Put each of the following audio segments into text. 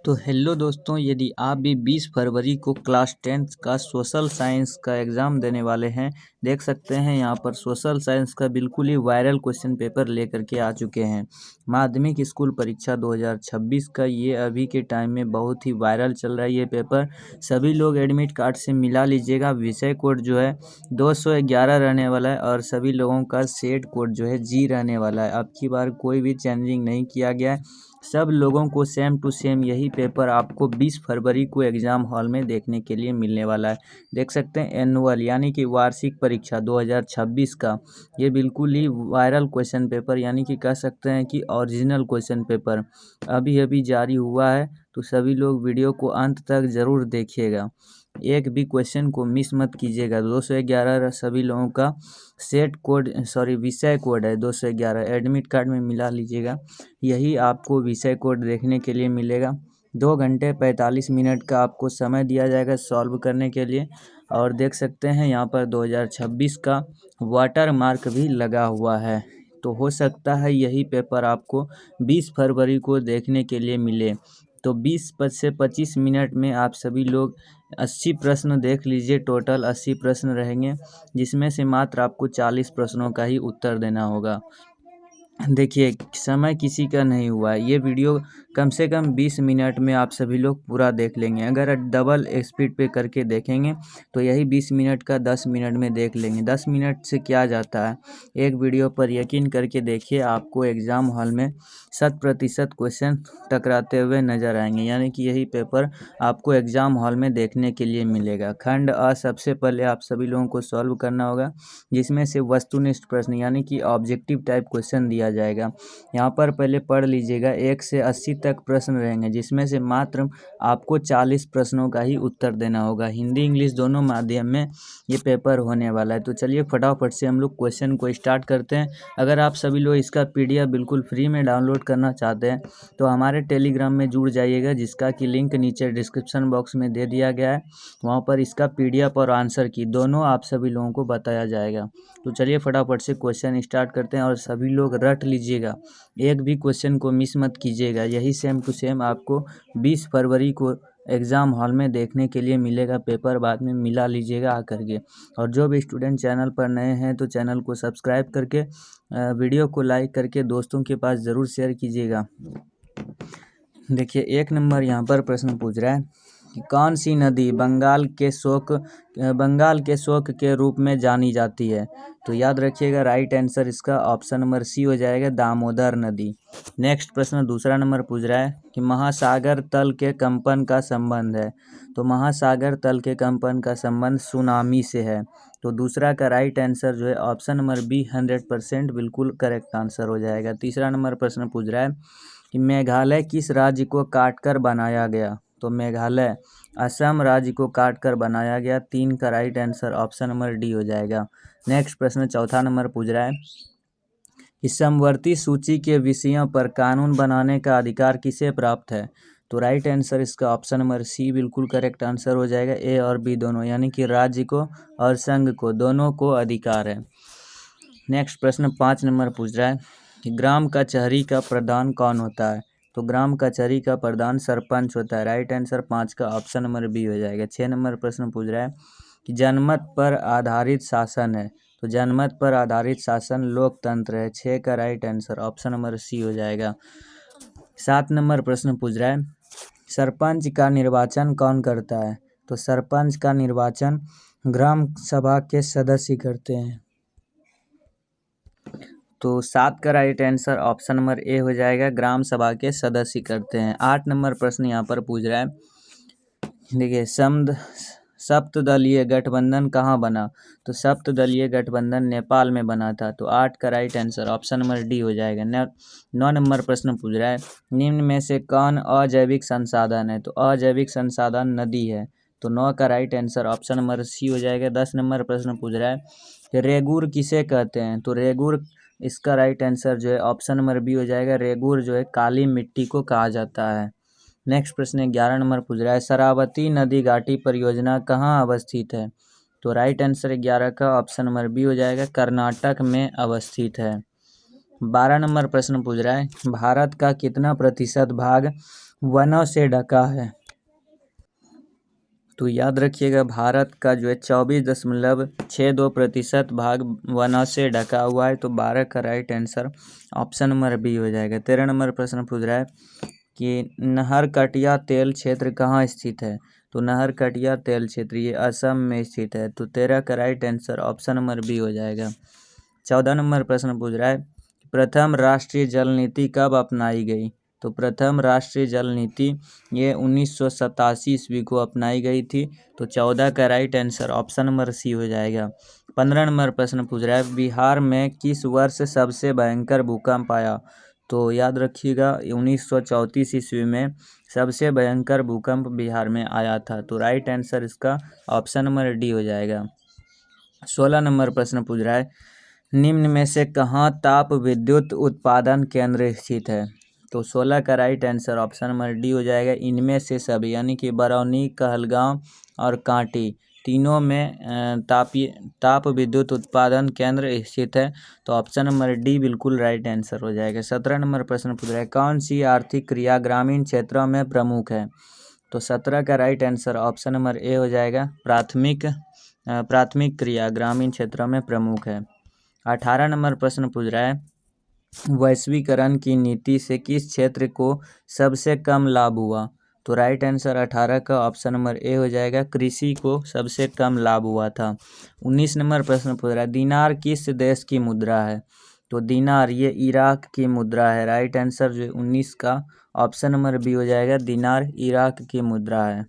तो हेलो दोस्तों, यदि आप भी 20 फरवरी को क्लास 10th का सोशल साइंस का एग्ज़ाम देने वाले हैं, देख सकते हैं यहाँ पर सोशल साइंस का बिल्कुल ही वायरल क्वेश्चन पेपर लेकर के आ चुके हैं। माध्यमिक स्कूल परीक्षा 2026 का ये अभी के टाइम में बहुत ही वायरल चल रहा है ये पेपर। सभी लोग एडमिट कार्ड से मिला लीजिएगा। विषय कोड जो है 211 रहने वाला है और सभी लोगों का सेट कोड जो है जी रहने वाला है। अब की बार कोई भी चेंजिंग नहीं किया गया है। सब लोगों को सेम टू सेम यही पेपर आपको 20 फरवरी को एग्ज़ाम हॉल में देखने के लिए मिलने वाला है। देख सकते हैं एनुअल यानी कि वार्षिक परीक्षा 2026 का ये बिल्कुल ही वायरल क्वेश्चन पेपर यानी कि कह सकते हैं कि ओरिजिनल क्वेश्चन पेपर अभी अभी जारी हुआ है। तो सभी लोग वीडियो को अंत तक ज़रूर देखिएगा, एक भी क्वेश्चन को मिस मत कीजिएगा। 211 सभी लोगों का सेट कोड विषय कोड है 211, एडमिट कार्ड में मिला लीजिएगा। यही आपको विषय कोड देखने के लिए मिलेगा। 2 घंटे 45 मिनट का आपको समय दिया जाएगा सॉल्व करने के लिए। और देख सकते हैं यहाँ पर 2026 का वाटर मार्क भी लगा हुआ है। तो हो सकता है यही पेपर आपको 20 फरवरी को देखने के लिए मिले। तो 20 से 25 मिनट में आप सभी लोग 80 प्रश्न देख लीजिए। टोटल 80 प्रश्न रहेंगे, जिसमें से मात्र आपको 40 प्रश्नों का ही उत्तर देना होगा। देखिए, समय किसी का नहीं हुआ है। ये वीडियो कम से कम 20 मिनट में आप सभी लोग पूरा देख लेंगे। अगर डबल स्पीड पे करके देखेंगे तो यही 20 मिनट का 10 मिनट में देख लेंगे। 10 मिनट से क्या जाता है, एक वीडियो पर यकीन करके देखिए, आपको एग्ज़ाम हॉल में 100% क्वेश्चन टकराते हुए नज़र आएंगे। यानी कि यही पेपर आपको एग्ज़ाम हॉल में देखने के लिए मिलेगा। खंड अ सबसे पहले आप सभी लोगों को सॉल्व करना होगा, जिसमें से वस्तुनिष्ठ प्रश्न यानी कि ऑब्जेक्टिव टाइप क्वेश्चन दिया जाएगा। यहाँ पर पहले पढ़ लीजिएगा। 1 से 80 तक प्रश्न रहेंगे, जिसमें से मात्र आपको 40 प्रश्नों का ही उत्तर देना होगा। हिंदी इंग्लिश दोनों माध्यम में ये पेपर होने वाला है। तो चलिए फटाफट से हम लोग क्वेश्चन को स्टार्ट करते हैं। अगर आप सभी लोग इसका PDF बिल्कुल फ्री में डाउनलोड करना चाहते हैं तो हमारे टेलीग्राम में जुड़ जाइएगा, जिसका कि लिंक नीचे डिस्क्रिप्शन बॉक्स में दे दिया गया है। वहाँ पर इसका PDF और आंसर की दोनों आप सभी लोगों को बताया जाएगा। तो चलिए फटाफट से क्वेश्चन स्टार्ट करते हैं और सभी लोग रट लीजिएगा, एक भी क्वेश्चन को मिस मत कीजिएगा। यही सेम टू सेम आपको 20 फरवरी को एग्ज़ाम हॉल में देखने के लिए मिलेगा। पेपर बाद में मिला लीजिएगा आकर के। और जो भी स्टूडेंट चैनल पर नए हैं तो चैनल को सब्सक्राइब करके वीडियो को लाइक करके दोस्तों के पास ज़रूर शेयर कीजिएगा। देखिए, 1 नंबर यहाँ पर प्रश्न पूछ रहा है कि कौन सी नदी बंगाल के शोक के रूप में जानी जाती है। तो याद रखिएगा, राइट आंसर इसका ऑप्शन नंबर सी हो जाएगा, दामोदर नदी। नेक्स्ट प्रश्न दूसरा नंबर पूछ रहा है कि महासागर तल के कंपन का संबंध है। तो महासागर तल के कंपन का संबंध सुनामी से है। तो दूसरा का राइट आंसर जो है ऑप्शन नंबर बी 100% बिल्कुल करेक्ट आंसर हो जाएगा। तीसरा नंबर प्रश्न पूछ रहा है कि मेघालय किस राज्य को काटकर बनाया गया। तो मेघालय असम राज्य को काटकर बनाया गया। 3 का right answer option number D हो जाएगा। नेक्स्ट प्रश्न चौथा नंबर पूछ रहा है कि समवर्ती सूची के विषयों पर कानून बनाने का अधिकार किसे प्राप्त है। तो राइट आंसर इसका ऑप्शन नंबर सी बिल्कुल करेक्ट आंसर हो जाएगा। ए और बी दोनों यानी कि राज्य को और संघ को दोनों को अधिकार है। नेक्स्ट प्रश्न 5 नंबर पूछ रहा है कि ग्राम कचहरी का प्रधान कौन होता है। तो ग्राम कचहरी का प्रधान सरपंच होता है। राइट आंसर 5 का ऑप्शन नंबर बी हो जाएगा। 6 नंबर प्रश्न पूछ रहा है कि जनमत पर आधारित शासन है। तो जनमत पर आधारित शासन लोकतंत्र है। 6 का right answer option number C हो जाएगा। 7 नंबर प्रश्न पूछ रहा है सरपंच का निर्वाचन कौन करता है। तो सरपंच का निर्वाचन ग्राम सभा के सदस्य करते हैं। तो 7 का right answer option number A हो जाएगा, ग्राम सभा के सदस्य करते हैं। 8 नंबर प्रश्न यहाँ पर पूछ रहा है, देखिए सप्तदलीय गठबंधन कहाँ बना। तो सप्तदलीय गठबंधन नेपाल में बना था। तो 8 का right answer option number D हो जाएगा। 9 नंबर प्रश्न पूछ रहा है निम्न में से कौन अजैविक संसाधन है। तो अजैविक संसाधन नदी है। तो 9 का right answer option number C हो जाएगा। 10 नंबर प्रश्न पूछ रहा है कि रेगुर किसे कहते हैं। तो रेगुर इसका राइट आंसर जो है ऑप्शन नंबर बी हो जाएगा। रेगुर जो है काली मिट्टी को कहा जाता है। नेक्स्ट प्रश्न 11 नंबर पूछ रहा है शरावती नदी घाटी परियोजना कहाँ अवस्थित है। तो राइट आंसर 11 का ऑप्शन नंबर बी हो जाएगा, कर्नाटक में अवस्थित है। 12 नंबर प्रश्न पूछ रहा है, भारत का कितना प्रतिशत भाग वनों से ढका है? तो याद रखिएगा, भारत का जो है 24.62% भाग वनों से ढका हुआ है। तो 12 का right answer option number B हो जाएगा। 13 नंबर प्रश्न पूछ रहा है कि नहरकटिया तेल क्षेत्र कहाँ स्थित है? तो नहरकटिया तेल क्षेत्र ये असम में स्थित है। तो 13 का right answer option number B हो जाएगा। 14 नंबर प्रश्न पूछ रहा है, प्रथम राष्ट्रीय जल नीति कब अपनाई गई? तो प्रथम राष्ट्रीय जल नीति ये 1987 ईस्वी को अपनाई गई थी। तो 14 का right answer option number C हो जाएगा। 15 नंबर प्रश्न पूछ रहा है, बिहार में किस वर्ष सबसे भयंकर भूकंप आया? तो याद रखिएगा, 1934 ईस्वी में सबसे भयंकर भूकंप बिहार में आया था। तो राइट आंसर इसका ऑप्शन नंबर डी हो जाएगा। 16 नंबर प्रश्न पूछ रहा है, निम्न में से कहाँ ताप विद्युत उत्पादन केंद्र स्थित है? तो 16 का right answer option number D हो जाएगा। इनमें से सभी यानी कि बरौनी, कहलगांव और कांटी तीनों में ताप विद्युत उत्पादन केंद्र स्थित है। तो ऑप्शन नंबर डी बिल्कुल राइट आंसर हो जाएगा। 17 नंबर प्रश्न पूछ रहा है, कौन सी आर्थिक क्रिया ग्रामीण क्षेत्रों में प्रमुख है? तो 17 का right answer option number A हो जाएगा। प्राथमिक क्रिया ग्रामीण क्षेत्रों में प्रमुख है। 18 नंबर प्रश्न पूछ रहा है, वैश्वीकरण की नीति से किस क्षेत्र को सबसे कम लाभ हुआ? तो राइट आंसर 18 का ऑप्शन नंबर ए हो जाएगा, कृषि को सबसे कम लाभ हुआ था। 19 नंबर प्रश्न पूछ रहा है, दिनार किस देश की मुद्रा है? तो दिनार ये इराक की मुद्रा है। राइट आंसर जो 19 का ऑप्शन नंबर बी हो जाएगा, दिनार इराक की मुद्रा है।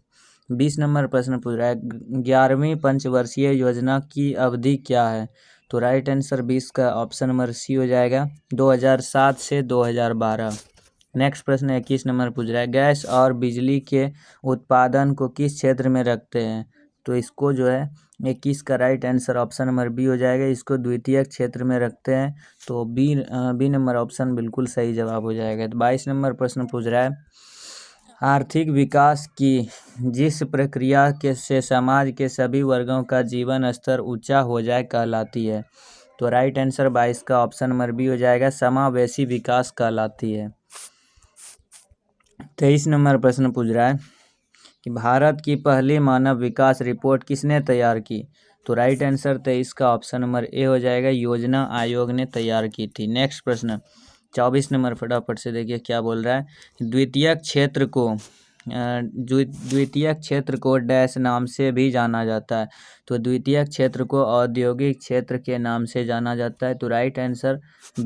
20 नंबर प्रश्न पूछ रहा है, 11वीं पंचवर्षीय योजना की अवधि क्या है? तो राइट आंसर 20 का ऑप्शन नंबर सी हो जाएगा, 2007 से 2012। नेक्स्ट प्रश्न 21 नंबर पूछ रहा है, गैस और बिजली के उत्पादन को किस क्षेत्र में रखते हैं? तो इसको जो है 21 का right answer option number B हो जाएगा, इसको द्वितीयक क्षेत्र में रखते हैं। तो बी नंबर ऑप्शन बिल्कुल सही जवाब हो जाएगा। तो 22 नंबर प्रश्न पूछ रहा है, आर्थिक विकास की जिस प्रक्रिया से समाज के सभी वर्गों का जीवन स्तर ऊंचा हो जाए कहलाती है? तो राइट आंसर 22 का ऑप्शन नंबर बी हो जाएगा, समावेशी विकास कहलाती है। 23 नंबर प्रश्न पूछ रहा है कि भारत की पहली मानव विकास रिपोर्ट किसने तैयार की? तो राइट आंसर 23 का ऑप्शन नंबर ए हो जाएगा, योजना आयोग ने तैयार की थी। नेक्स्ट प्रश्न 24 नंबर फटाफट से देखिए क्या बोल रहा है, द्वितीयक क्षेत्र को डैश नाम से भी जाना जाता है? तो द्वितीयक क्षेत्र को औद्योगिक क्षेत्र के नाम से जाना जाता है। तो राइट आंसर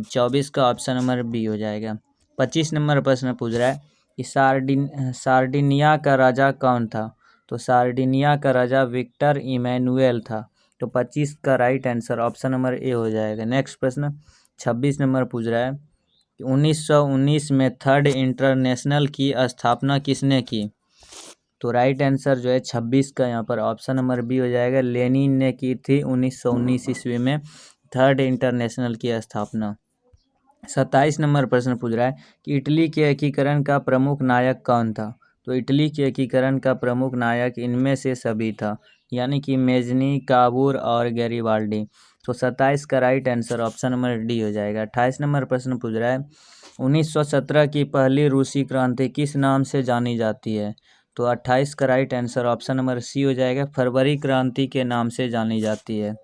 24 का ऑप्शन नंबर बी हो जाएगा। 25 नंबर प्रश्न पूछ रहा है कि सार्डिनिया का राजा कौन था? तो सार्डिनिया का राजा विक्टर इमैनुएल था। तो 25 का right answer option number A हो जाएगा। नेक्स्ट प्रश्न 26 नंबर पूछ रहा है, 1919 में थर्ड इंटरनेशनल की स्थापना किसने की? तो राइट आंसर जो है 26 का यहाँ पर ऑप्शन नंबर बी हो जाएगा, लेनिन ने की थी 1919 ईस्वी में थर्ड इंटरनेशनल की स्थापना। 27 नंबर प्रश्न पूछ रहा है कि इटली के एकीकरण का प्रमुख नायक कौन था? तो इटली के एकीकरण का प्रमुख नायक इनमें से सभी था, यानी कि मेजनी, काबूर और गैरिबाल्डी। तो 27 का right answer option number D हो जाएगा। 28 नंबर प्रश्न पूछ रहा है, 1917 की पहली रूसी क्रांति किस नाम से जानी जाती है? तो 28 का right answer option number C हो जाएगा, फरवरी क्रांति के नाम से जानी जाती है।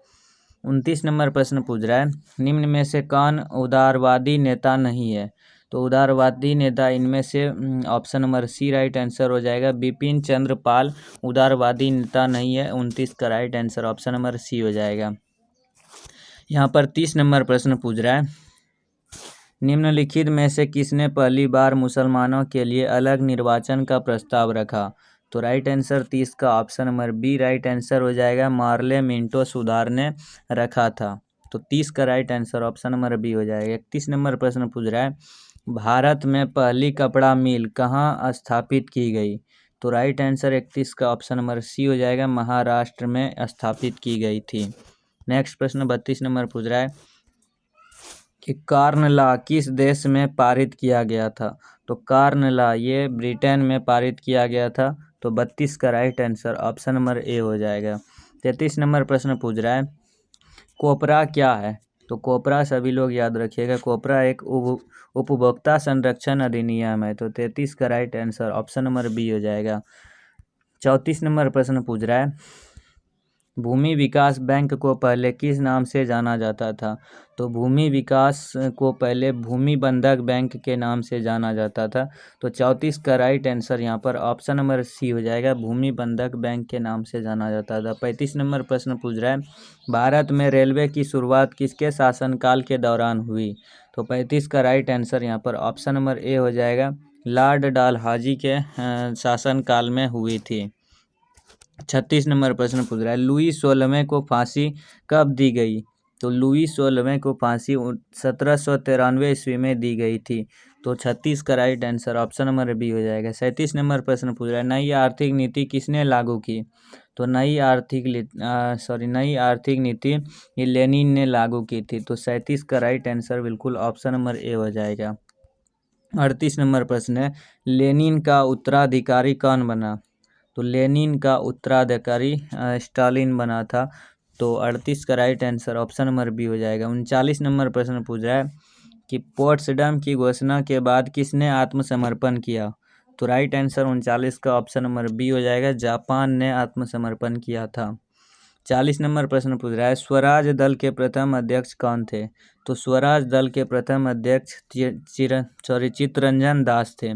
29 नंबर प्रश्न पूछ रहा है, निम्न में से कौन उदारवादी नेता नहीं है? तो उदारवादी नेता इनमें से option number C right answer हो जाएगा, बिपिन चंद्र पाल उदारवादी नेता नहीं है। 29 का right answer option number C हो जाएगा। यहाँ पर 30 नंबर प्रश्न पूछ रहा है, निम्नलिखित में से किसने पहली बार मुसलमानों के लिए अलग निर्वाचन का प्रस्ताव रखा? तो राइट आंसर 30 का option number B right answer हो जाएगा, मार्ले मिंटो सुधार ने रखा था। तो 30 का right answer option number B हो जाएगा। 31 नंबर प्रश्न पूछ रहा है, भारत में पहली कपड़ा मिल कहाँ स्थापित की गई? तो राइट आंसर 31 का ऑप्शन नंबर सी हो जाएगा, महाराष्ट्र में स्थापित की गई थी। नेक्स्ट प्रश्न 32 नंबर पूछ रहा है कि कार्न लॉ किस देश में पारित किया गया था? तो कार्न लॉ ये ब्रिटेन में पारित किया गया था। तो 32 का right answer option number A हो जाएगा। 33 नंबर प्रश्न पूछ रहा है, कोपरा क्या है? तो कोपरा सभी लोग याद रखिएगा, कोपरा एक उपभोक्ता संरक्षण अधिनियम है। तो 33 का right answer option number B हो जाएगा। 34 नंबर प्रश्न पूछ रहा है, भूमि विकास बैंक को पहले किस नाम से जाना जाता था? तो भूमि विकास को पहले भूमि बंधक बैंक के नाम से जाना जाता था। तो 34 का राइट आंसर यहाँ पर ऑप्शन नंबर सी हो जाएगा, भूमि बंधक बैंक के नाम से जाना जाता था। 35 नंबर प्रश्न पूछ रहा है, भारत में रेलवे की शुरुआत किसके शासनकाल के दौरान हुई? तो 35 का राइट आंसर यहाँ पर ऑप्शन नंबर ए हो जाएगा, लॉर्ड डालहौजी के शासनकाल में हुई थी। 36 नंबर प्रश्न पूछ रहा है, लुई 16वें को फांसी कब दी गई? तो लुई 16वें को फांसी 1793 ईस्वी में दी गई थी। तो 36 का right answer option number B हो जाएगा। 37 नंबर प्रश्न पूछ रहा है, नई आर्थिक नीति किसने लागू की? तो नई आर्थिक नीति ये लेनिन ने लागू की थी। तो 37 का राइट आंसर बिल्कुल ऑप्शन नंबर ए हो जाएगा। 38 नंबर प्रश्न है, लेनिन का उत्तराधिकारी कौन बना? तो लेनिन का उत्तराधिकारी स्टालिन बना था। तो 38 का right answer option number B हो जाएगा। 39 नंबर प्रश्न पूछ रहा है कि पोट्सडम की घोषणा के बाद किसने आत्मसमर्पण किया? तो राइट आंसर 39 का ऑप्शन नंबर बी हो जाएगा, जापान ने आत्मसमर्पण किया था। 40 नंबर प्रश्न पूछ रहा है, स्वराज दल के प्रथम अध्यक्ष कौन थे? तो स्वराज दल के प्रथम अध्यक्ष चित्तरंजन दास थे।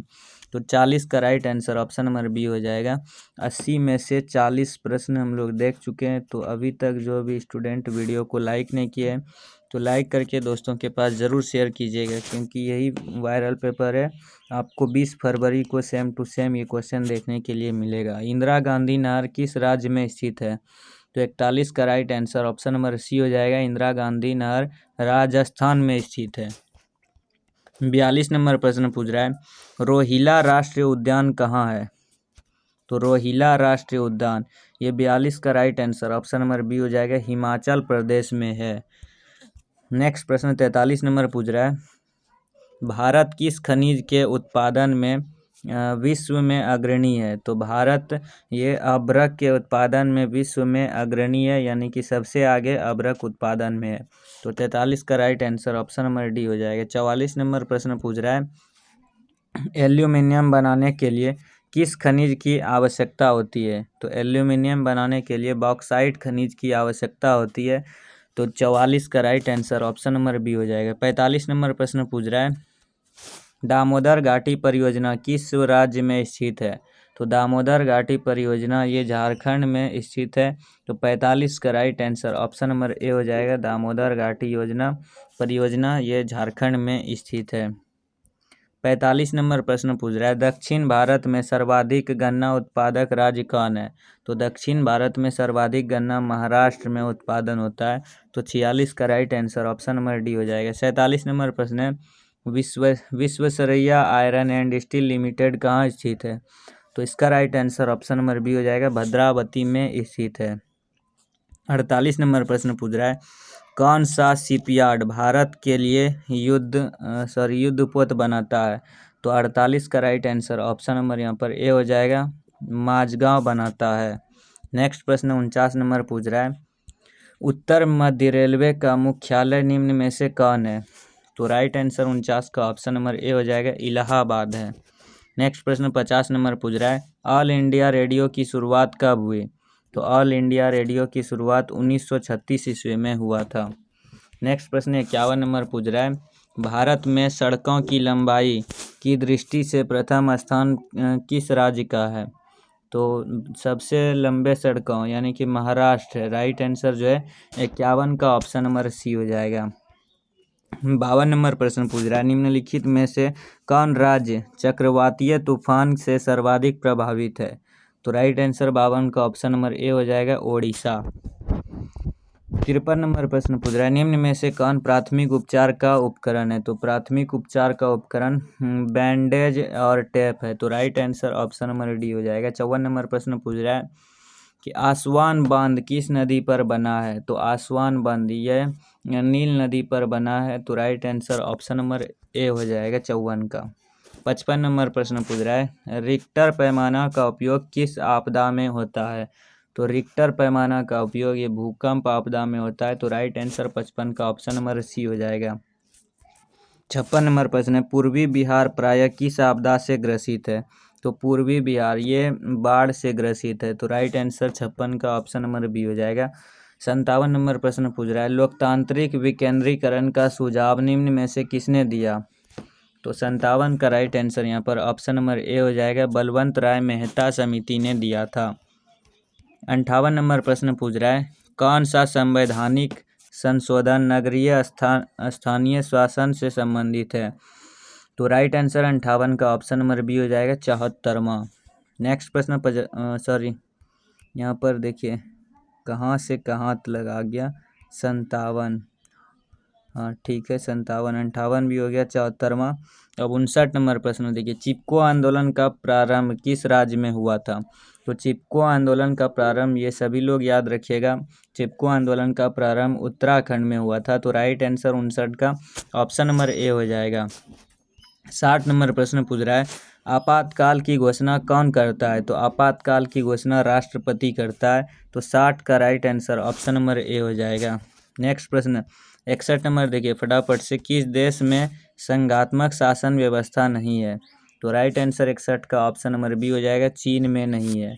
तो 40 का right answer option number B हो जाएगा। 80 में से 40 प्रश्न हम लोग देख चुके हैं। तो अभी तक जो भी स्टूडेंट वीडियो को लाइक नहीं किए हैं तो लाइक करके दोस्तों के पास ज़रूर शेयर कीजिएगा, क्योंकि यही वायरल पेपर है। आपको 20 फरवरी को सेम टू सेम ये क्वेश्चन देखने के लिए मिलेगा। इंदिरा गांधी नहर किस राज्य में स्थित है? तो 41 का right answer option number C हो जाएगा, इंदिरा गांधी नहर राजस्थान में स्थित है। 42 नंबर प्रश्न पूछ रहा है, रोहिला राष्ट्रीय उद्यान कहाँ है? तो रोहिला राष्ट्रीय उद्यान ये 42 का right answer option number B हो जाएगा, हिमाचल प्रदेश में है। नेक्स्ट प्रश्न 43 नंबर पूछ रहा है, भारत किस खनिज के उत्पादन में विश्व में अग्रणी है? तो भारत ये अभ्रक के उत्पादन में विश्व में अग्रणी है, यानी कि सबसे आगे अभ्रक उत्पादन में है। तो 43 का right answer option number D हो जाएगा। 44 नंबर प्रश्न पूछ रहा है, एल्यूमिनियम बनाने के लिए किस खनिज की आवश्यकता होती है? तो एल्यूमिनियम बनाने के लिए बॉक्साइट खनिज की आवश्यकता होती है। तो 44 का right answer option number B हो जाएगा। 45 नंबर प्रश्न पूछ रहा है, दामोदर घाटी परियोजना किस राज्य में स्थित है? तो दामोदर घाटी परियोजना ये झारखंड में स्थित है। तो 45 का right answer option number A हो जाएगा, दामोदर घाटी परियोजना ये झारखंड में स्थित है। 45 नंबर प्रश्न पूछ रहा है, दक्षिण भारत में सर्वाधिक गन्ना उत्पादक राज्य कौन है? तो दक्षिण भारत में सर्वाधिक गन्ना महाराष्ट्र में उत्पादन होता है। तो 46 का right answer option number D हो जाएगा। 47 नंबर प्रश्न है, Visvesvaraya iron and steel limited कहाँ स्थित है? तो इसका right answer option number B हो जाएगा, भद्रावती में स्थित है। 48 नंबर प्रश्न पूछ रहा है, कौन सा शिपयार्ड भारत के लिए युद्धपोत बनाता है? तो 48 का राइट आंसर ऑप्शन नंबर यहाँ पर ए हो जाएगा, माझगांव बनाता है। नेक्स्ट प्रश्न 49 नंबर पूछ रहा है, उत्तर मध्य रेलवे का मुख्यालय निम्न में से कौन है? तो राइट आंसर 49 का ऑप्शन नंबर ए हो जाएगा, इलाहाबाद है। नेक्स्ट प्रश्न 50 नंबर पूछ रहा है, ऑल इंडिया रेडियो की शुरुआत कब हुई? तो ऑल इंडिया रेडियो की शुरुआत 1936 ईस्वी में हुआ था। नेक्स्ट प्रश्न 51 नंबर पूछ रहा है, भारत में सड़कों की लंबाई की दृष्टि से प्रथम स्थान किस राज्य का है? तो सबसे लंबे सड़कों यानी कि महाराष्ट्र है। राइट आंसर जो है 51 का ऑप्शन नंबर सी हो जाएगा। 52 नंबर प्रश्न पूछ रहा है, निम्नलिखित में से कौन राज्य चक्रवातीय तूफान से सर्वाधिक प्रभावित है? तो राइट आंसर 52 का ऑप्शन नंबर ए हो जाएगा, ओडिशा। 53 नंबर प्रश्न पूछ रहा है, निम्न में से कौन प्राथमिक उपचार का उपकरण है? तो प्राथमिक उपचार का उपकरण बैंडेज और टेप है। तो right answer option number D हो जाएगा। 54 नंबर प्रश्न पूछ रहा है कि आसवान बांध किस नदी पर बना है? तो आसवान बांध यह नील नदी पर बना है। तो right answer option number A हो जाएगा 54 का। 55 नंबर प्रश्न पूछ रहा है, रिक्टर पैमाना का उपयोग किस आपदा में होता है? तो रिक्टर पैमाना का उपयोग ये भूकंप आपदा में होता है। तो राइट आंसर 55 का ऑप्शन नंबर सी हो जाएगा। 56 नंबर प्रश्न है, पूर्वी बिहार प्रायः किस आपदा से ग्रसित है? तो पूर्वी बिहार ये बाढ़ से ग्रसित है। तो राइट आंसर 56 का ऑप्शन नंबर बी हो जाएगा। 57 नंबर प्रश्न पूछ रहा है, लोकतांत्रिक विकेंद्रीकरण का सुझाव निम्न में से किसने दिया? तो 57 का राइट आंसर यहाँ पर ऑप्शन नंबर ए हो जाएगा, बलवंत राय मेहता समिति ने दिया था। 58 नंबर प्रश्न पूछ रहा है, कौन सा संवैधानिक संशोधन नगरीय स्थानीय शासन से संबंधित है? तो राइट आंसर 58 का ऑप्शन नंबर बी हो जाएगा, 74वां। नेक्स्ट प्रश्न यहाँ पर देखिए कहाँ से कहाँ तक आ गया, 57, हाँ ठीक है 57, 58 भी हो गया, 74वां। अब 59 नंबर प्रश्न देखिए, चिपको आंदोलन का प्रारंभ किस राज्य में हुआ था? तो चिपको आंदोलन का प्रारंभ, ये सभी लोग याद रखिएगा, चिपको आंदोलन का प्रारंभ उत्तराखंड में हुआ था। तो राइट आंसर 59 का ऑप्शन नंबर ए हो जाएगा। 60 नंबर प्रश्न पूछ रहा है, आपातकाल की घोषणा कौन करता है? तो आपातकाल की घोषणा राष्ट्रपति करता है। तो 60 का right answer option number A हो जाएगा। नेक्स्ट प्रश्न 61 नंबर देखिए फटाफट से, किस देश में संघात्मक शासन व्यवस्था नहीं है? तो राइट आंसर 61 का ऑप्शन नंबर बी हो जाएगा, चीन में नहीं है।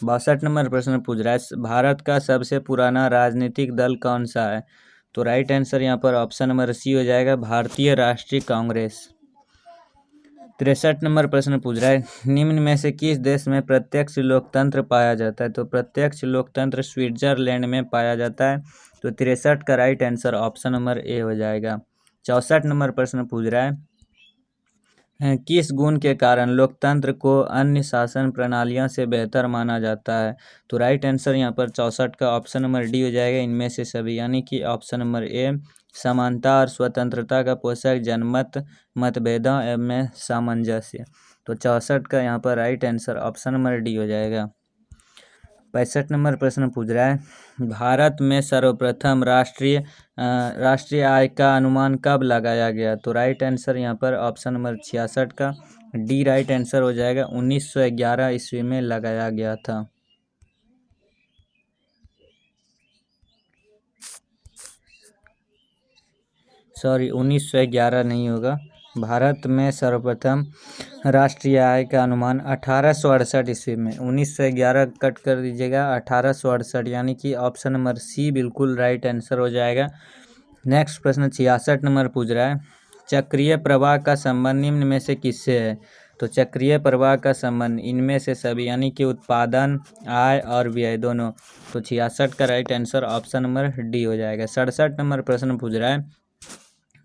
62 नंबर प्रश्न पूछ रहा है, भारत का सबसे पुराना राजनीतिक दल कौन सा है? तो राइट आंसर यहाँ पर ऑप्शन नंबर सी हो जाएगा, भारतीय राष्ट्रीय कांग्रेस। 63 नंबर प्रश्न पूछ रहा है, निम्न में से किस देश में प्रत्यक्ष लोकतंत्र पाया जाता है? तो प्रत्यक्ष लोकतंत्र स्विट्जरलैंड में पाया जाता है। तो 63 का right answer option number A हो जाएगा। 64 नंबर प्रश्न पूछ रहा है, किस गुण के कारण लोकतंत्र को अन्य शासन प्रणालियों से बेहतर माना जाता है? तो राइट आंसर यहाँ पर 64 का ऑप्शन नंबर डी हो जाएगा, इनमें से सभी, यानी कि ऑप्शन नंबर ए, समानता और स्वतंत्रता का पोषक, जनमत, मतभेदों में सामंजस्य। तो 64 का यहाँ पर right answer option number D हो जाएगा। 65 नंबर प्रश्न पूछ रहा है, भारत में सर्वप्रथम राष्ट्रीय आय का अनुमान कब लगाया गया? तो राइट आंसर यहाँ पर ऑप्शन नंबर 66 का डी राइट आंसर हो जाएगा, 1911 ईस्वी में लगाया गया था। सॉरी 1911 नहीं होगा, भारत में सर्वप्रथम राष्ट्रीय आय का अनुमान 1868 ईस्वी में, 1911 कट कर दीजिएगा, 1868, यानी कि ऑप्शन नंबर सी बिल्कुल राइट आंसर हो जाएगा। नेक्स्ट प्रश्न 66 नंबर पूछ रहा है, चक्रीय प्रवाह का संबंध निम्न में से किससे है? तो चक्रीय प्रवाह का संबंध इनमें से सभी, यानी कि उत्पादन, आय और व्यय दोनों। तो 66 का right answer option number D हो जाएगा। 67 नंबर प्रश्न पूछ रहा है,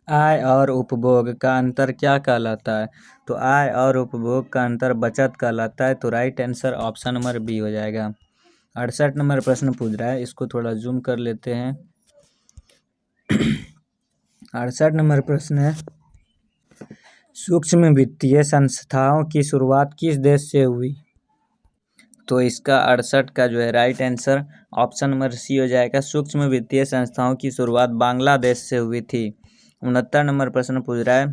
आय और उपभोग का अंतर क्या कहलाता है? तो आय और उपभोग का अंतर बचत कहलाता है। तो right answer option number B हो जाएगा। 68 नंबर प्रश्न पूछ रहा है, इसको थोड़ा जूम कर लेते हैं। 68 नंबर प्रश्न है, सूक्ष्म वित्तीय संस्थाओं की शुरुआत किस देश से हुई? तो इसका 68 का जो है right answer option number C हो जाएगा, सूक्ष्म वित्तीय संस्थाओं की शुरुआत बांग्लादेश से हुई थी। 69 नंबर प्रश्न पूछ रहा है,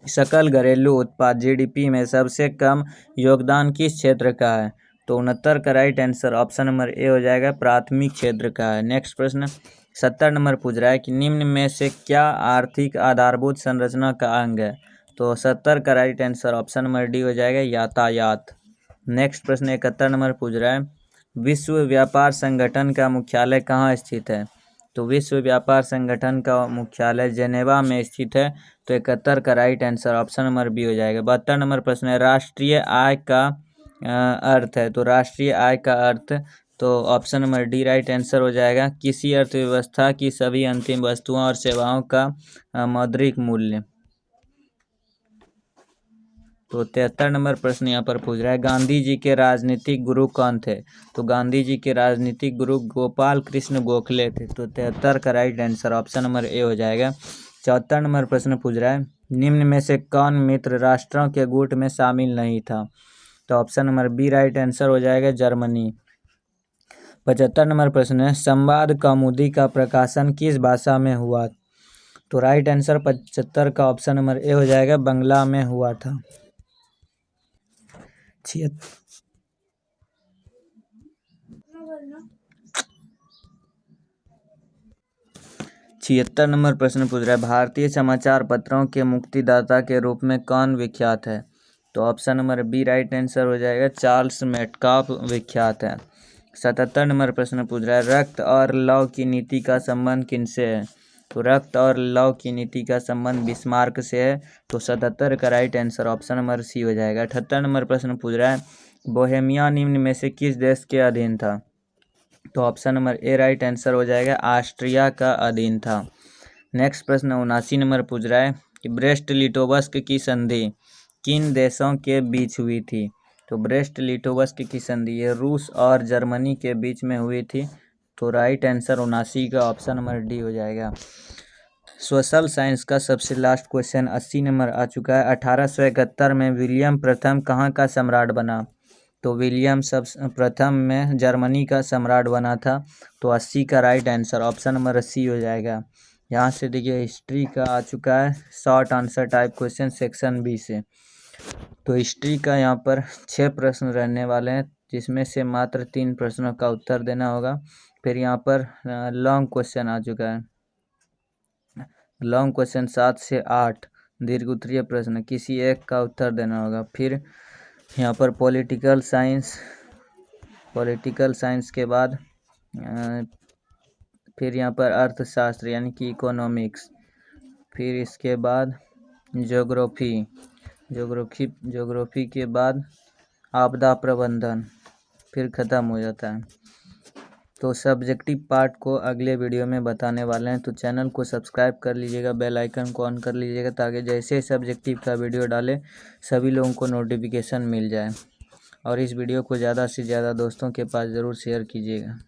सकल घरेलू उत्पाद जीडीपी में सबसे कम योगदान किस क्षेत्र का है? तो 69 का right answer option number A हो जाएगा, प्राथमिक क्षेत्र का है। नेक्स्ट प्रश्न 70 नंबर पूछ रहा है कि निम्न में से क्या आर्थिक आधारभूत संरचना का अंग है? तो 70 का right answer option number D हो जाएगा, यातायात। नेक्स्ट प्रश्न 71 नंबर पूछ रहा है, विश्व व्यापार संगठन का मुख्यालय कहाँ स्थित है? तो विश्व व्यापार संगठन का मुख्यालय जेनेवा में स्थित है। तो 71 का right answer option number B हो जाएगा। 72 नंबर प्रश्न है, राष्ट्रीय आय का अर्थ है। तो राष्ट्रीय आय का अर्थ, तो option number D right answer हो जाएगा, किसी अर्थव्यवस्था की सभी अंतिम वस्तुओं और सेवाओं का मौद्रिक मूल्य। तो 73 नंबर प्रश्न यहाँ पर पूछ रहा है, गांधी जी के राजनीतिक गुरु कौन थे? तो गांधी जी के राजनीतिक गुरु गोपाल कृष्ण गोखले थे। तो 73 का right answer option number A हो जाएगा। 74 नंबर प्रश्न पूछ रहा है, निम्न में से कौन मित्र राष्ट्रों के गुट में शामिल नहीं था? तो option number B right answer हो जाएगा, जर्मनी। 75 नंबर प्रश्न है, संवाद कौमुदी का प्रकाशन किस भाषा में हुआ? तो राइट आंसर 75 का ऑप्शन नंबर ए हो जाएगा, बांग्ला में हुआ था। 76 छिहत्तर नंबर प्रश्न पूछ रहा है, भारतीय समाचार पत्रों के मुक्तिदाता के रूप में कौन विख्यात है? तो option number B right answer हो जाएगा, चार्ल्स मेटकाफ विख्यात है। 77 नंबर प्रश्न पूछ रहा है, रक्त और लौ की नीति का संबंध किनसे है? तो रक्त और लौ की नीति का संबंध बिस्मार्क से है। तो 77 का right answer option number C हो जाएगा। 78 नंबर प्रश्न पूछ रहा है, बोहेमिया निम्न में से किस देश के अधीन था? तो option number A right answer हो जाएगा, ऑस्ट्रिया का अधीन था। नेक्स्ट प्रश्न 79 नंबर पूछ रहा है कि ब्रेस्ट लिटोवस्क की संधि किन देशों के बीच हुई थी? तो ब्रेस्ट लिटोवस्क की संधि ये रूस और जर्मनी के बीच में हुई थी। तो राइट आंसर 79 का ऑप्शन नंबर डी हो जाएगा। सोशल साइंस का सबसे लास्ट क्वेश्चन 80 नंबर आ चुका है। 1871 में विलियम प्रथम कहाँ का सम्राट बना? तो विलियम प्रथम में जर्मनी का सम्राट बना था। तो 80 का right answer option number C हो जाएगा। यहाँ से देखिए हिस्ट्री का आ चुका है short answer type question section B से। तो हिस्ट्री का यहाँ पर 6 प्रश्न रहने वाले हैं, जिसमें से मात्र 3 प्रश्नों का उत्तर देना होगा। फिर यहाँ पर लॉन्ग क्वेश्चन आ चुका है। लॉन्ग क्वेश्चन 7 से 8 दीर्घ उत्तरीय प्रश्न, किसी एक का उत्तर देना होगा। फिर यहाँ पर पॉलिटिकल साइंस के बाद फिर यहाँ पर अर्थशास्त्र यानी कि इकोनॉमिक्स, फिर इसके बाद ज्योग्राफी के बाद आपदा प्रबंधन, फिर ख़त्म हो जाता है। तो सब्जेक्टिव पार्ट को अगले वीडियो में बताने वाले हैं। तो चैनल को सब्सक्राइब कर लीजिएगा, बेल आइकन को ऑन कर लीजिएगा, ताकि जैसे सब्जेक्टिव का वीडियो डाले सभी लोगों को नोटिफिकेशन मिल जाए। और इस वीडियो को ज़्यादा से ज़्यादा दोस्तों के पास ज़रूर शेयर कीजिएगा।